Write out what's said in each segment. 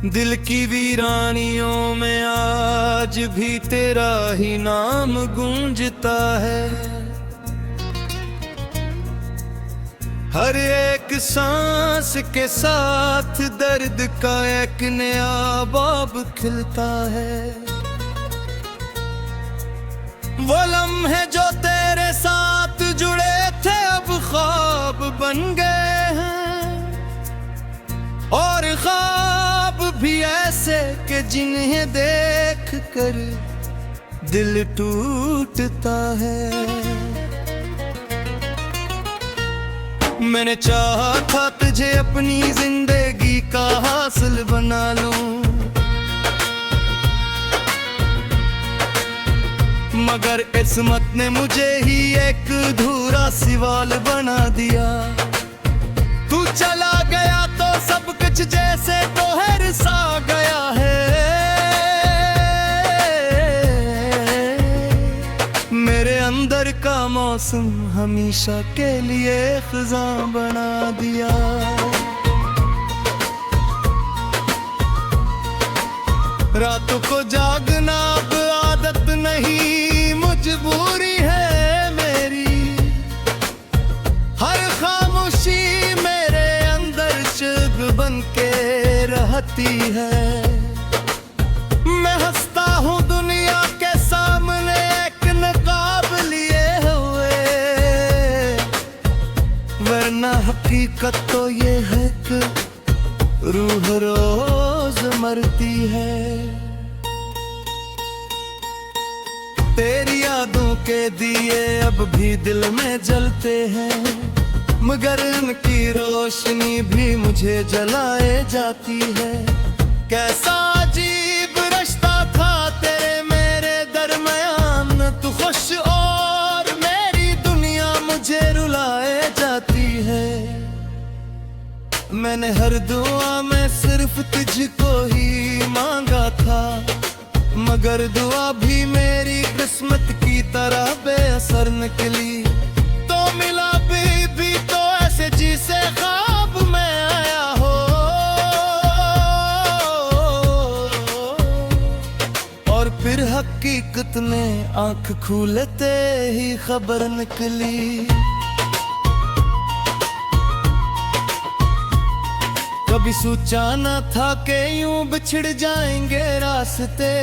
दिल की वीरानियों में आज भी तेरा ही नाम गूंजता है। हर एक सांस के साथ दर्द का एक नया बाब खिलता है। वो लम्हे जो तेरे साथ जुड़े थे अब ख्वाब बन गए हैं, और ख्वाब भी ऐसे कि जिन्हें देख कर दिल टूटता है। मैंने चाहा था तुझे अपनी जिंदगी का हासिल बना लूं, मगर किस्मत ने मुझे ही एक अधूरा सवाल बना दिया। तू चला गया तो सब कुछ जैसे तोहर सा गया है। मेरे अंदर का मौसम हमेशा के लिए खिज़ां बना दिया। रातों को जागना अब आदत नहीं, मजबूरी है मेरी। हर खामोशी मेरे अंदर शब बन के रहती है। मैं हंसता हूँ दुनिया के सामने एक नकाब लिए हुए, वरना हकीकत तो ये है कि रूह रोज मरती है। तेरी यादों के दिए अब भी दिल में जलते हैं, मगर उनकी रोशनी भी मुझे जलाए जाती है। कैसा अजीब रिश्ता था तेरे मेरे दरमियान, तू खुश और मेरी दुनिया मुझे रुलाए जाती है। मैंने हर दुआ में सिर्फ तुझको ही मांगा था, मगर दुआ भी मेरी किस्मत की तरह बेअसर निकली। तो मिला भी तो ऐसे जिसे ख्वाब में आया हो, और फिर हकीकत में आंख खुलते ही खबर निकली। कभी सोचा न था कि यूं बिछड़ जाएंगे रास्ते,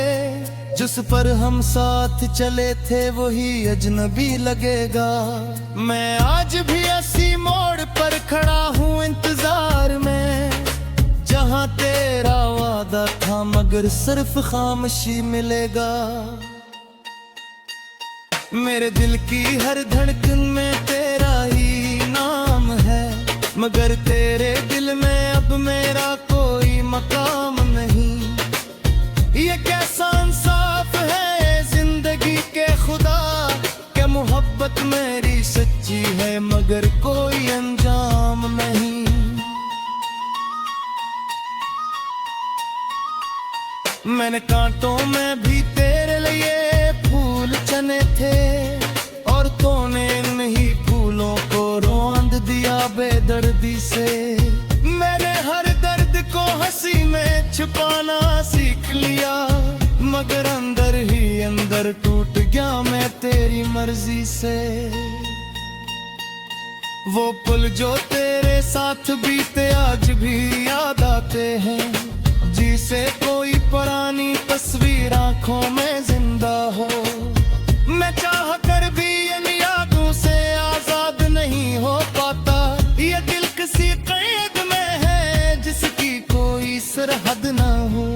जिस पर हम साथ चले थे वही अजनबी लगेगा। मैं आज भी ऐसी मोड़ पर खड़ा हूँ इंतजार में, जहाँ तेरा वादा था मगर सिर्फ खामोशी मिलेगा। मेरे दिल की हर धड़कन में तेरा ही नाम है, मगर तेरे दिल में अब मेरा कोई मकाम नहीं। ये कैसा इंसाफ है जिंदगी के खुदा, कि मोहब्बत मेरी सच्ची है मगर कोई अंजाम नहीं। मैंने कांटों में भी तेरे लिए फूल चने थे, और तूने इन्हीं फूलों को रौंद दिया बेदर्दी से। मैंने हर दर्द को हंसी में छुपाना सीख लिया, मगर अंदर ही अंदर टूट गया मैं तेरी मर्जी से। वो पल जो तेरे साथ बीते आज भी याद आते हैं, जिसे कोई पुरानी तस्वीर आंखों में जिंदा हो। मैं चाह कर भी इन यादों से आजाद नहीं हो पाता, ये दिल किसी कैद में है जिसकी कोई सरहद ना हो।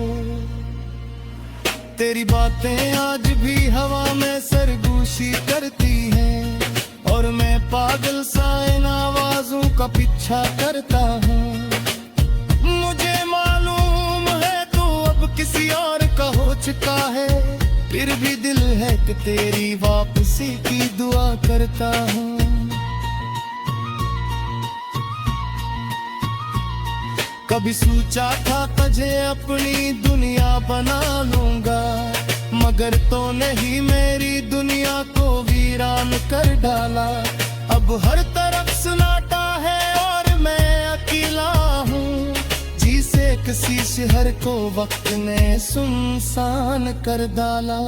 तेरी बातें आज भी हवा में सरगोशी करती हैं, और मैं पागल सा इन आवाजों का पीछा करता हूँ। मुझे मालूम है तू अब किसी और का हो चुका है, फिर भी दिल है कि तेरी वापसी की दुआ करता हूँ। कभी सोचा था तुझे अपनी दुनिया बना लूंगा, मगर तूने ही मेरी दुनिया को वीरान कर डाला। अब हर तरफ सन्नाटा है और मैं अकेला हूँ, जिसे किसी शहर को वक्त ने सुनसान कर डाला।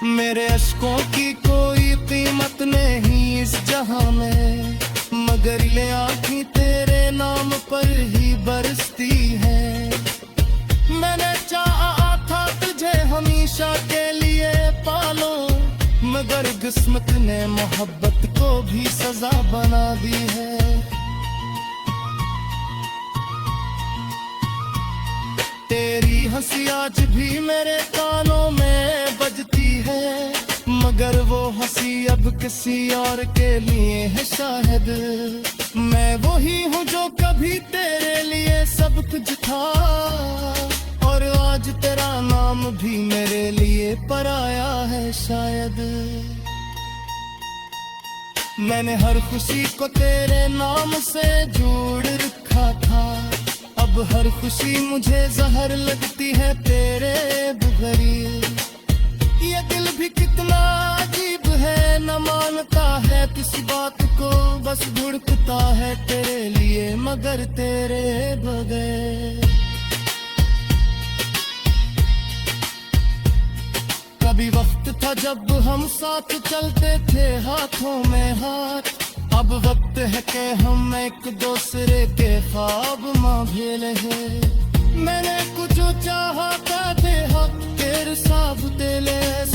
मेरे अश्कों की कोई कीमत नहीं इस जहां में, मगर ये आँखें तेरे नाम पर ही बरसती है। मैंने चाहा था तुझे हमेशा के लिए पालो, मगर किस्मत ने मोहब्बत को भी सजा बना दी है। तेरी हंसी आज भी मेरे कानों में बजती है, मगर वो हंसी अब किसी और के लिए है शायद। मैं वही हूँ जो कभी तेरे लिए सब कुछ था, और आज तेरा नाम भी मेरे लिए पराया है शायद। मैंने हर खुशी को तेरे नाम से जोड़ रखा था, अब हर खुशी मुझे जहर लगती है तेरे बगैर। ये दिल भी कितना अजीब है, न मानता है किसी बात को, बस धड़कता है तेरे लिए मगर तेरे बगैर। कभी वक्त था जब हम साथ चलते थे हाथों में हाथ, अब वक्त है कि हम एक दूसरे के ख्वाब मां भेले हैं। मैंने कुछ चाहा थे हक तेरे साब तेलेस,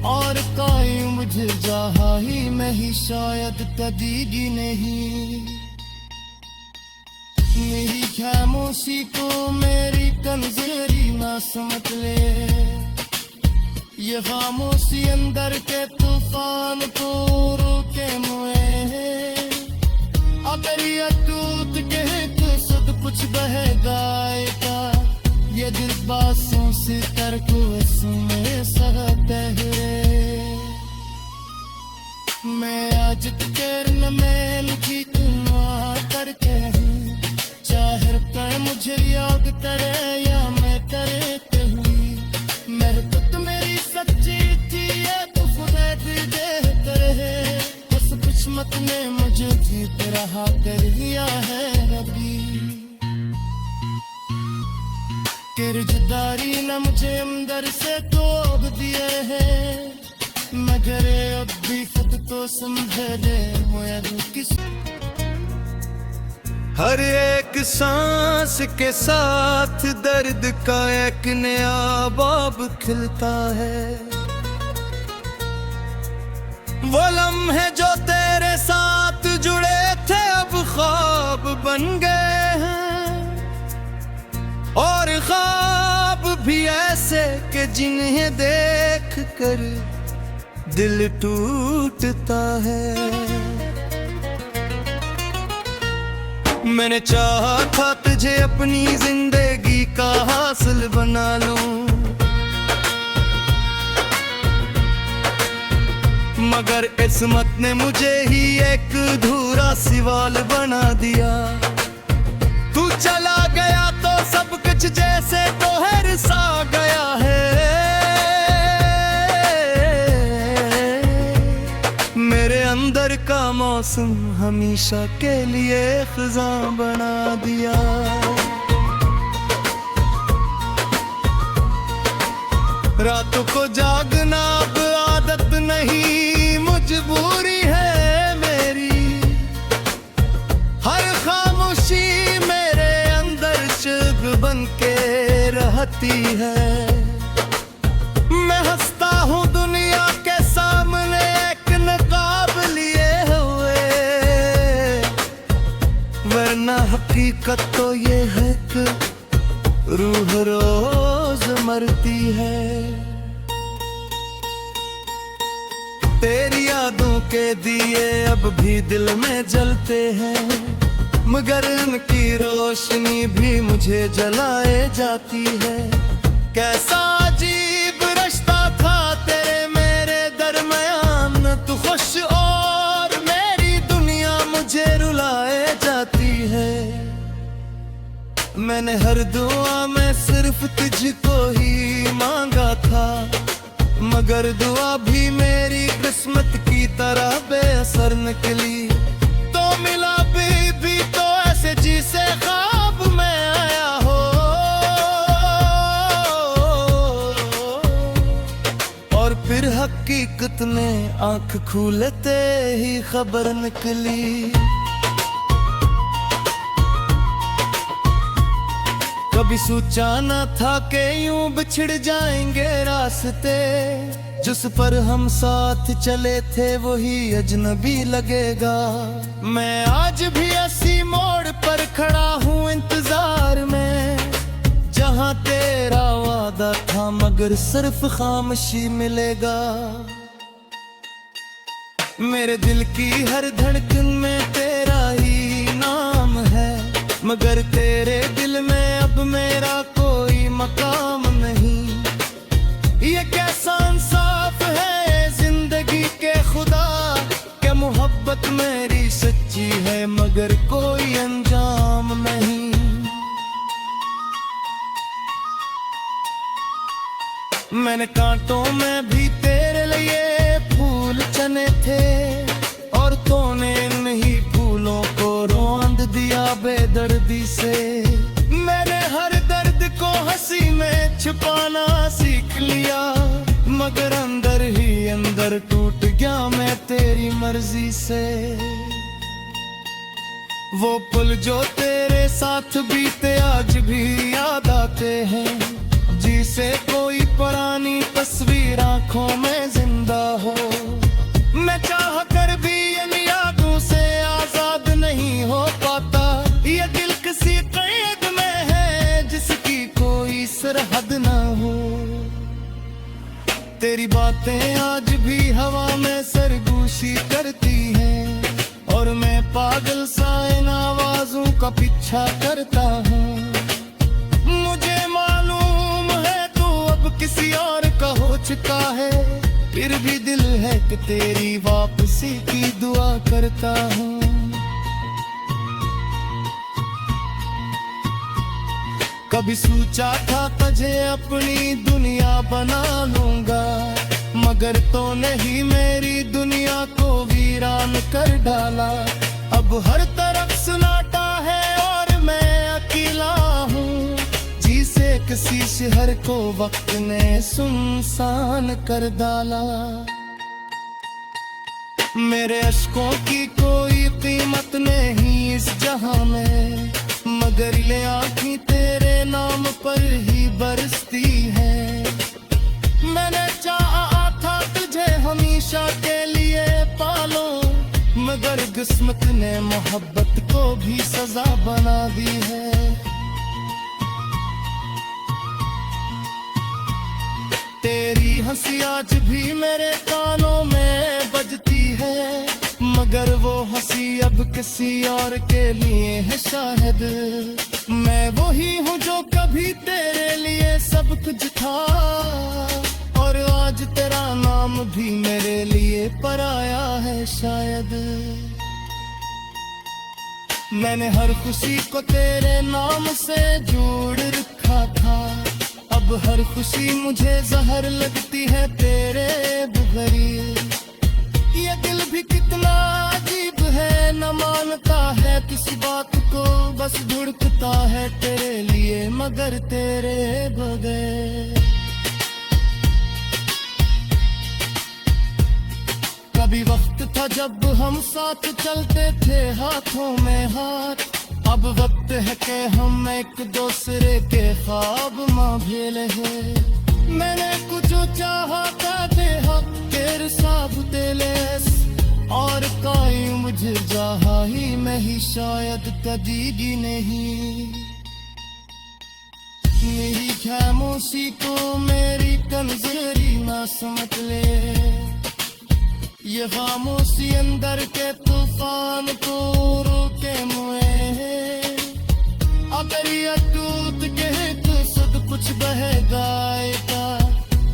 और काई मुझे चाहा ही मैं ही शायद कदीगी नहीं। मेरी खामोशी को मेरी कमजोरी ना समझ ले, ये खामोशी अंदर के तूफान को रोके मुए है। अगर ये टूट के तो सब कुछ बह जाएगा, ये दिल बासों से कर को सुने सकते हैं। मैं आज तेरे में लिखी दुआ करके हूँ, चाहे कर मुझे याद करे या मैं करे कहूँ। मेरे तो मेरी सच्ची थी ये तो खुदा दे करे, उस किस्मत ने मुझे जीत रहा कर दिया है रबी। किरदारी न मुझे अंदर से तोड़ दिए है, मगर अब भी खुद को समझे दे किस। हर एक सांस के साथ दर्द का एक नया बाब खिलता है। वो लम्हे जो तेरे साथ जुड़े थे अब ख्वाब बन गए हैं, और ख्वाब भी ऐसे कि जिन्हें देख कर दिल टूटता है। मैंने चाहा था तुझे अपनी जिंदगी का हासिल बना लूं, मगर किस्मत ने मुझे ही एक अधूरा सवाल बना दिया। तू चला गया तो सब कुछ जैसे तोहर सा गया है। मेरे अंदर का मौसम हमेशा के लिए खिज़ां बना दिया। रातों को जागना अब आदत नहीं मजबूरी है मेरी, हर खामोशी मेरे अंदर शब बन के रहती है। मैं हंसता हूँ दुनिया के सामने एक नकाब लिए हुए, वरना हकीकत तो ये है कि रूह रोज मरती है। तेरी यादों के दिए अब भी दिल में जलते हैं, मगर उनकी रोशनी भी मुझे जलाए जाती है। कैसा अजीब रिश्ता था तेरे मेरे दरमियान, तू खुश और मेरी दुनिया मुझे रुलाए जाती है। मैंने हर दुआ में सिर्फ तुझको ही मांगा था, मगर दुआ भी मेरी किस्मत की तरह बेअसर निकली। तो मिला भी तो ऐसे जिसे ख्वाब किस्मत ने आंख खुलते ही खबर निकली। कभी सोचा न था कि यूं बिछड़ जाएंगे रास्ते, जिस पर हम साथ चले थे वही अजनबी लगेगा। मैं आज भी ऐसी मोड़ पर खड़ा हूँ इंतजार में, जहाँ तेरा वादा था मगर सिर्फ खामोशी मिलेगा। मेरे दिल की हर धड़कन में तेरा ही नाम है, मगर तेरे दिल में अब मेरा कोई मकाम नहीं। ये कैसा इंसाफ है जिंदगी के खुदा, क्या मोहब्बत मेरी सच्ची है मगर कोई अंजाम नहीं। मैंने कांटों में भी तेरे लिए फूल चने थे, और तूने इन्हीं फूलों को रौंद दिया बेदर्दी से। मैंने हर दर्द को हंसी में छुपाना सीख लिया, मगर अंदर ही अंदर टूट गया मैं तेरी मर्जी से। वो पल जो तेरे साथ बीते आज भी याद आते हैं, जिसे कोई पुरानी तस्वीर आंखों में जिंदा हो। मैं चाह कर भी इन यादों से आजाद नहीं हो पाता, ये दिल किसी कैद में है जिसकी कोई सरहद ना हो। तेरी बातें आज भी हवा में सरगोशी करती हैं, और मैं पागल सा इन आवाजों का पीछा करता हूँ। मुझे मालूम है तू अब किसी और का हो चुका है, फिर भी दिल है कि तेरी वापसी की दुआ करता हूँ। कभी सोचा था तुझे अपनी दुनिया बना लूंगा, मगर तो नहीं मेरी दुनिया को वीरान कर डाला। अब हर तरफ सन्नाटा है और मैं अकेला हूँ, जिसे किसी शहर को वक्त ने सुनसान कर डाला। मेरे अश्कों की कोई कीमत नहीं इस जहां में, मगर ये आँखें तेरे नाम पर ही बरसती है। मैंने चाहा था तुझे हमेशा के लिए पालो, मगर किस्मत ने मोहब्बत को भी सजा बना दी है। तेरी हंसी आज भी मेरे कानों में बजती है, मगर वो हंसी अब किसी और के लिए है शायद। मैं वही हूँ जो कभी तेरे लिए सब कुछ था, और आज तेरा नाम भी मेरे लिए पराया है शायद। मैंने हर खुशी को तेरे नाम से जोड़ रखा था, अब हर खुशी मुझे जहर लगती है तेरे बगैर। ये दिल भी कितना अजीब है, न मानता है किसी बात को, बस धुड़कता है तेरे लिए मगर तेरे बगैर। कभी वक्त था जब हम साथ चलते थे हाथों में हाथ, अब वक्त है कि हम एक दूसरे के ख्वाब में भेले हैं। मैंने कुछ चाहा था तेरे साथ तेलेस, और कोई मुझे चाहा ही मैं ही शायद कदीगी नहीं। मेरी खामोशी को मेरी कमजोरी ना समझ ले, ये खामोशी अंदर के तूफान को रोके मुए। अगर ये टूट के तो सब कुछ बह जाएगा,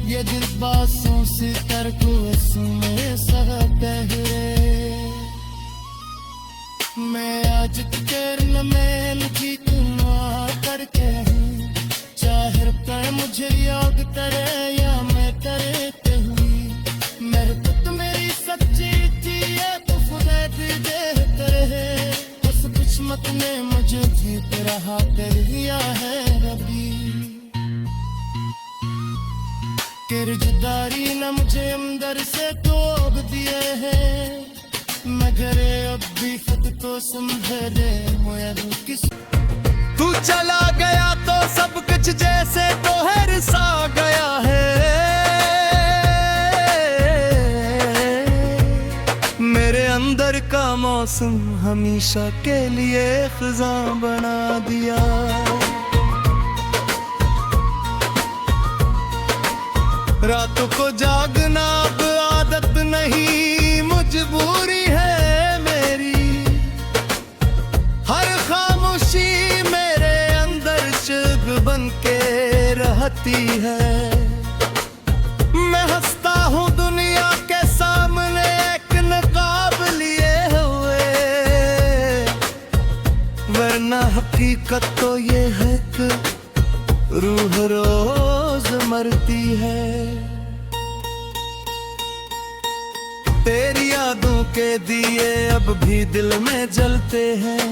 ये दिल बासों से कर को सुने सकते हैं। मैं आज तेरे में लिखी तुम करके, चाहे कर मुझे याद करे या मैं करे हुई। मेरे तो मेरी सच्ची थी ये तो खुदा देते रहे, उस किस्मत ने मुझे जीत रहा कर दिया है रबी। किरदारी न मुझे अंदर से तोड़ दिए है, मगर अब भी खुद को समझे रे मोया किस। तू चला गया तो सब कुछ जैसे तोहर सा गया है, मेरे अंदर का मौसम हमेशा के लिए खिज़ां बना दिया। रातों को जागना अब आदत नहीं मजबूरी है मेरी, हर खामोशी मेरे अंदर शब बन के रहती है। मैं हंसता हूँ दुनिया के सामने एक नकाब लिए हुए, वरना हकीकत तो ये है कि रूह रोज मरती है। तेरी यादों के दिए अब भी दिल में जलते हैं,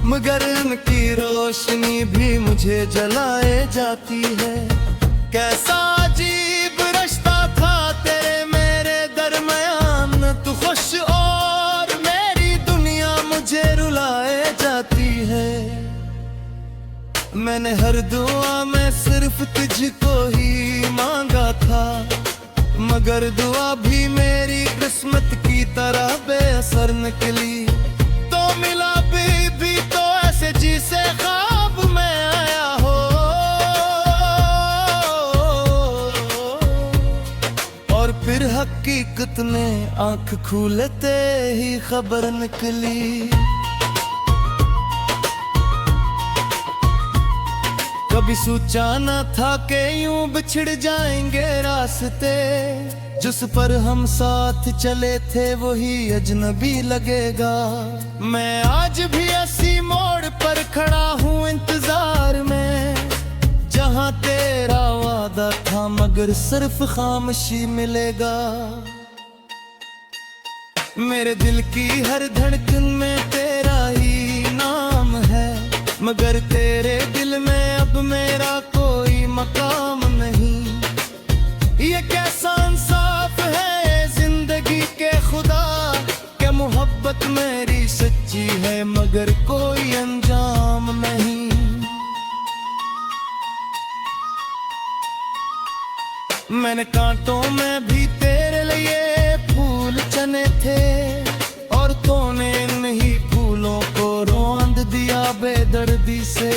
मगर उनकी रोशनी भी मुझे जलाए जाती है। कैसा अजीब रिश्ता था तेरे मेरे दरमियान, तू खुश और मेरी दुनिया मुझे रुलाए जाती है। मैंने हर दुआ में सिर्फ तुझको ही मांगा था, मगर दुआ भी मेरी किस्मत की तरह बेअसर निकली। तो मिला भी तो ऐसे जिसे ख्वाब में आया हो, और फिर हकीकत ने आंख खुलते ही खबर निकली। कभी सोचा न था कि यूं बिछड़ जाएंगे रास्ते, जिस पर हम साथ चले थे वही अजनबी लगेगा। मैं आज भी ऐसी मोड़ पर खड़ा हूँ इंतजार में, जहाँ तेरा वादा था मगर सिर्फ खामोशी मिलेगा। मेरे दिल की हर धड़कन में तेरा ही नाम है, मगर तेरे दिल में अब मेरा कोई मकाम नहीं। ये कैसा इंसाफ है जिंदगी के खुदा, क्या मोहब्बत मेरी सच्ची है मगर कोई अंजाम नहीं। मैंने कांटों में भी तेरे लिए फूल चने थे, और तूने इन्हीं फूलों को रौंद दिया बेदर्दी से।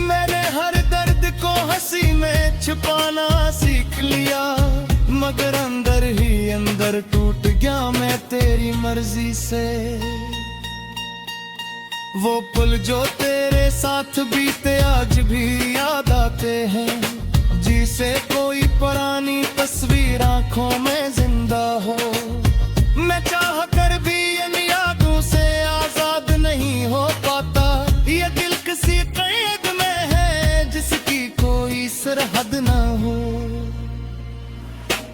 मैंने हर दर्द को हंसी में छुपाना सीख लिया, मगर अंदर ही अंदर टूट गया मैं तेरी मर्जी से। वो पल जो तेरे साथ बीते आज भी याद आते हैं, जिसे कोई पुरानी तस्वीर आंखों में जिंदा हो। मैं चाह कर भी इन यादों से आजाद नहीं हो पाता, ये दिल किसी कैद में है जिसकी कोई सरहद ना हो।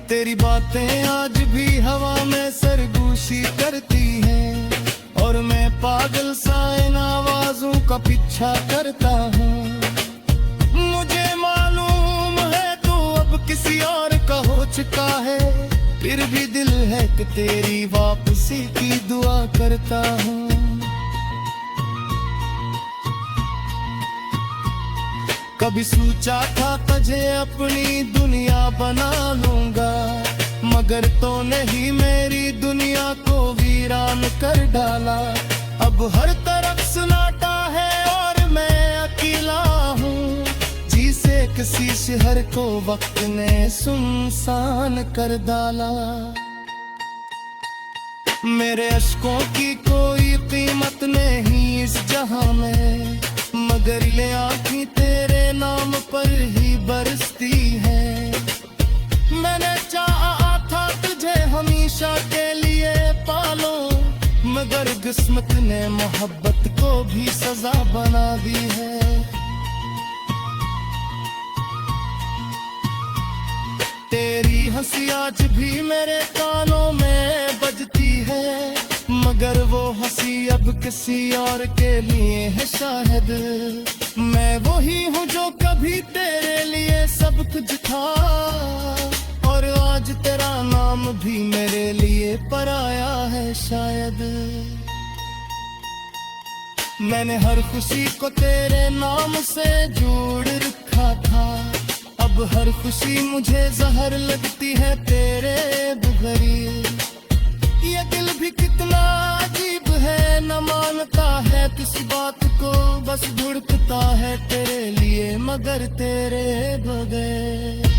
तेरी बातें आज भी हवा में सरगोशी करती हैं, और मैं पागल सा इन आवाजों का पीछा करता हूँ। मुझे मालूम है तू अब किसी और का हो चुका है, फिर भी दिल है कि तेरी वापसी की दुआ करता हूँ। कभी सोचा था तुझे अपनी दुनिया बना लूंगा, मगर तो नहीं मेरी दुनिया को वीरान कर डाला। अब हर तरफ सन्नाटा है और मैं अकेला हूँ, जिसे किसी शहर को वक्त ने सुनसान कर डाला। मेरे अश्कों की कोई कीमत नहीं इस जहां में, मगर ये आँखें तेरे नाम पर ही बरसती है। मैंने चाहा था तुझे हमेशा के लिए पालो, मगर किस्मत ने मोहब्बत को भी सजा बना दी है। तेरी हंसी आज भी मेरे कानों में बजती है, मगर वो हंसी अब किसी और के लिए है शायद। मैं वही हूँ जो कभी तेरे लिए सब सब कुछ था, और आज तेरा नाम भी मेरे लिए पराया है शायद। मैंने हर खुशी को तेरे नाम से जोड़ रखा था, अब हर खुशी मुझे जहर लगती है तेरे बगैर। ये दिल भी कितना अजीब है, न मानता है किसी बात को, बस धड़कता है तेरे लिए मगर तेरे बगैर।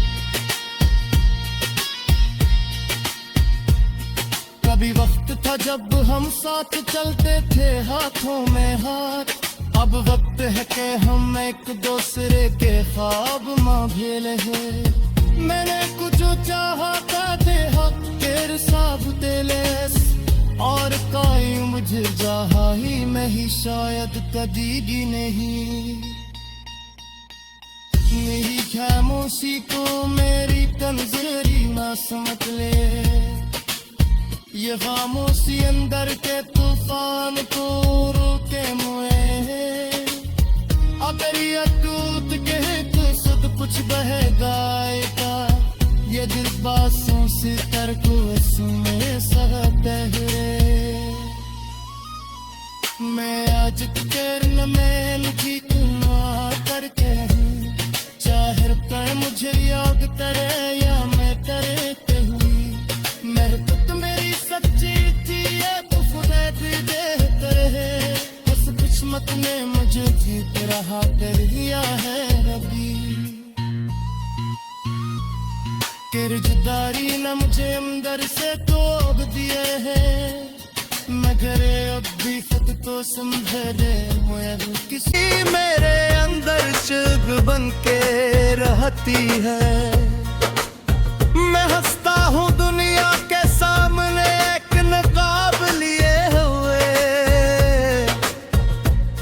कभी वक्त था जब हम साथ चलते थे हाथों में हाथ, अब वक्त है कि हम एक दूसरे के ख्वाब में भेले हैं। मैंने कुछ चाहा थे हक तेरे साब तेलेस, और काई मुझे चाहा ही मैं ही शायद कदीगी नहीं। मेरी खामोशी को मेरी कमजोरी ना समझ ले, ये खामोशी अंदर के तूफान को रोके मुए। अगर ये टूट के तो सब कुछ बह गाएगा, ये दिल बासों से तर को में सहते हुए। मैं आज करन में लिखी तुना करके हूँ, चाहे कर मुझे याद करे या मैं करते हुई। मेरे तो मेरी सच्ची थी ये तो खुदा दे करे, बस किस्मत ने मुझे जीत रहा कर दिया है रबी। किरदारी न मुझे अंदर से तोड़ दिए है, मगर अब भी खुद को समझे दे मुझे किसी मेरे अंदर चुग बन के रहती है। मैं हंसता हूँ दुनिया के सामने एक नकाब लिए हुए,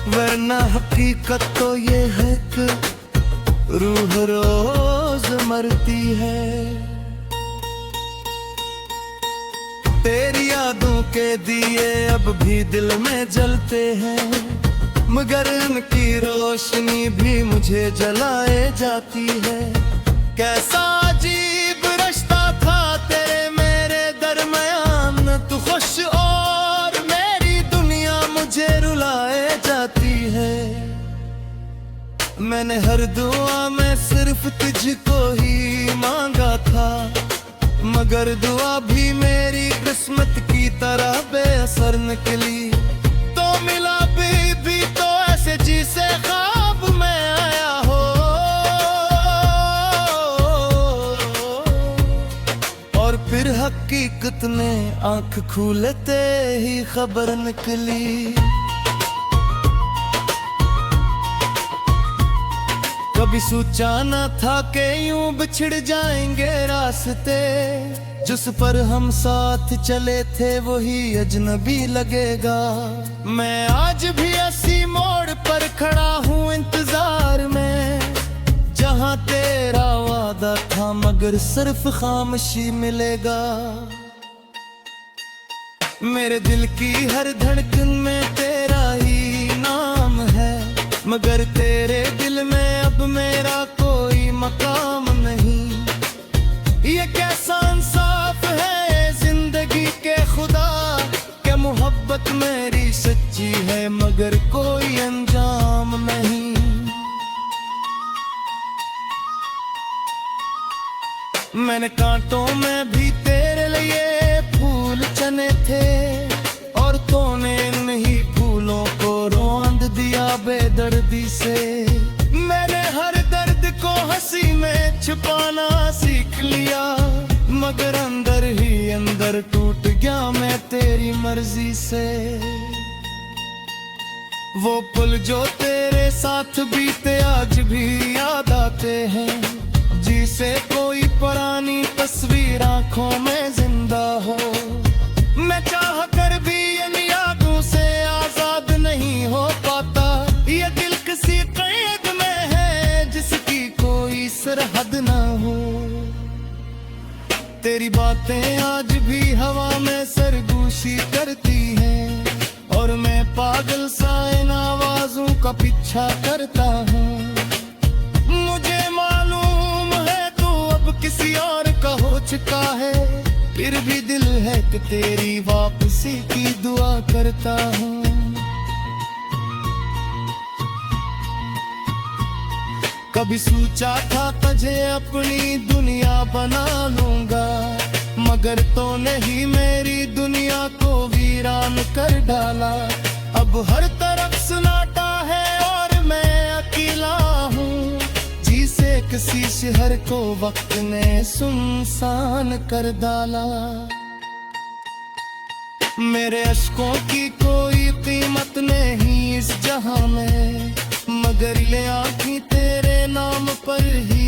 वरना हकीकत तो ये है कि रूह रोज मरती है। तेरी यादों के दिए अब भी दिल में जलते हैं, मगर उनकी रोशनी भी मुझे जलाए जाती है। कैसा अजीब रिश्ता था तेरे मेरे दरमियान, तू खुश और मेरी दुनिया मुझे रुलाए जाती है। मैंने हर दुआ में सिर्फ तुझको ही मांगा था, मगर दुआ भी मेरी किस्मत की तरह बेअसर निकली। तो मिला भी तो ऐसे जिसे ख्वाब में आया हो, और फिर हकीकत ने आंख खुलते ही खबर निकली। कभी सोचा न था कि यूं बिछड़ जाएंगे रास्ते, जिस पर हम साथ चले थे वही अजनबी लगेगा। मैं आज भी ऐसी मोड़ पर खड़ा हूँ इंतजार में, जहाँ तेरा वादा था मगर सिर्फ खामोशी मिलेगा। मेरे दिल की हर धड़कन में तेरा ही नाम है, मगर तेरे दिल में अब मेरा कोई मकाम नहीं। ये कैसा इंसाफ है जिंदगी के खुदा, क्या मोहब्बत मेरी सच्ची है मगर कोई अंजाम नहीं। मैंने कांटों में भी तेरे लिए फूल चने थे, और तूने नहीं फूलों को रौंद दिया बेदर्दी से। मैंने हर दर्द को हंसी में छुपाना सीख लिया, मगर अंदर ही अंदर टूट गया मैं तेरी मर्जी से। वो पल जो तेरे साथ बीते आज भी याद आते हैं, जिसे कोई पुरानी तस्वीर आंखों में जिंदा हो। मैं चाह कर भी इन यादों से आजाद नहीं हो पाता, ये दिल किसी कैद में है जिसकी कोई सरहद ना हो। तेरी बातें आज भी हवा में सरगोशी करती हैं, और मैं पागल सा इन आवाजों का पीछा करता हूँ। मुझे मालूम है किसी और का हो चुका है, फिर भी दिल है कि तेरी वापसी की दुआ करता हूँ। कभी सोचा था तुझे अपनी दुनिया बना लूंगा, मगर तूने ही मेरी दुनिया को वीरान कर डाला। अब हर तरफ सन्नाटा है और मैं अकेला हूँ, जिसे किसी शहर को वक्त ने सुनसान कर डाला। मेरे अश्कों की कोई कीमत नहीं इस जहां में, मगर ये आँखें तेरे नाम पर ही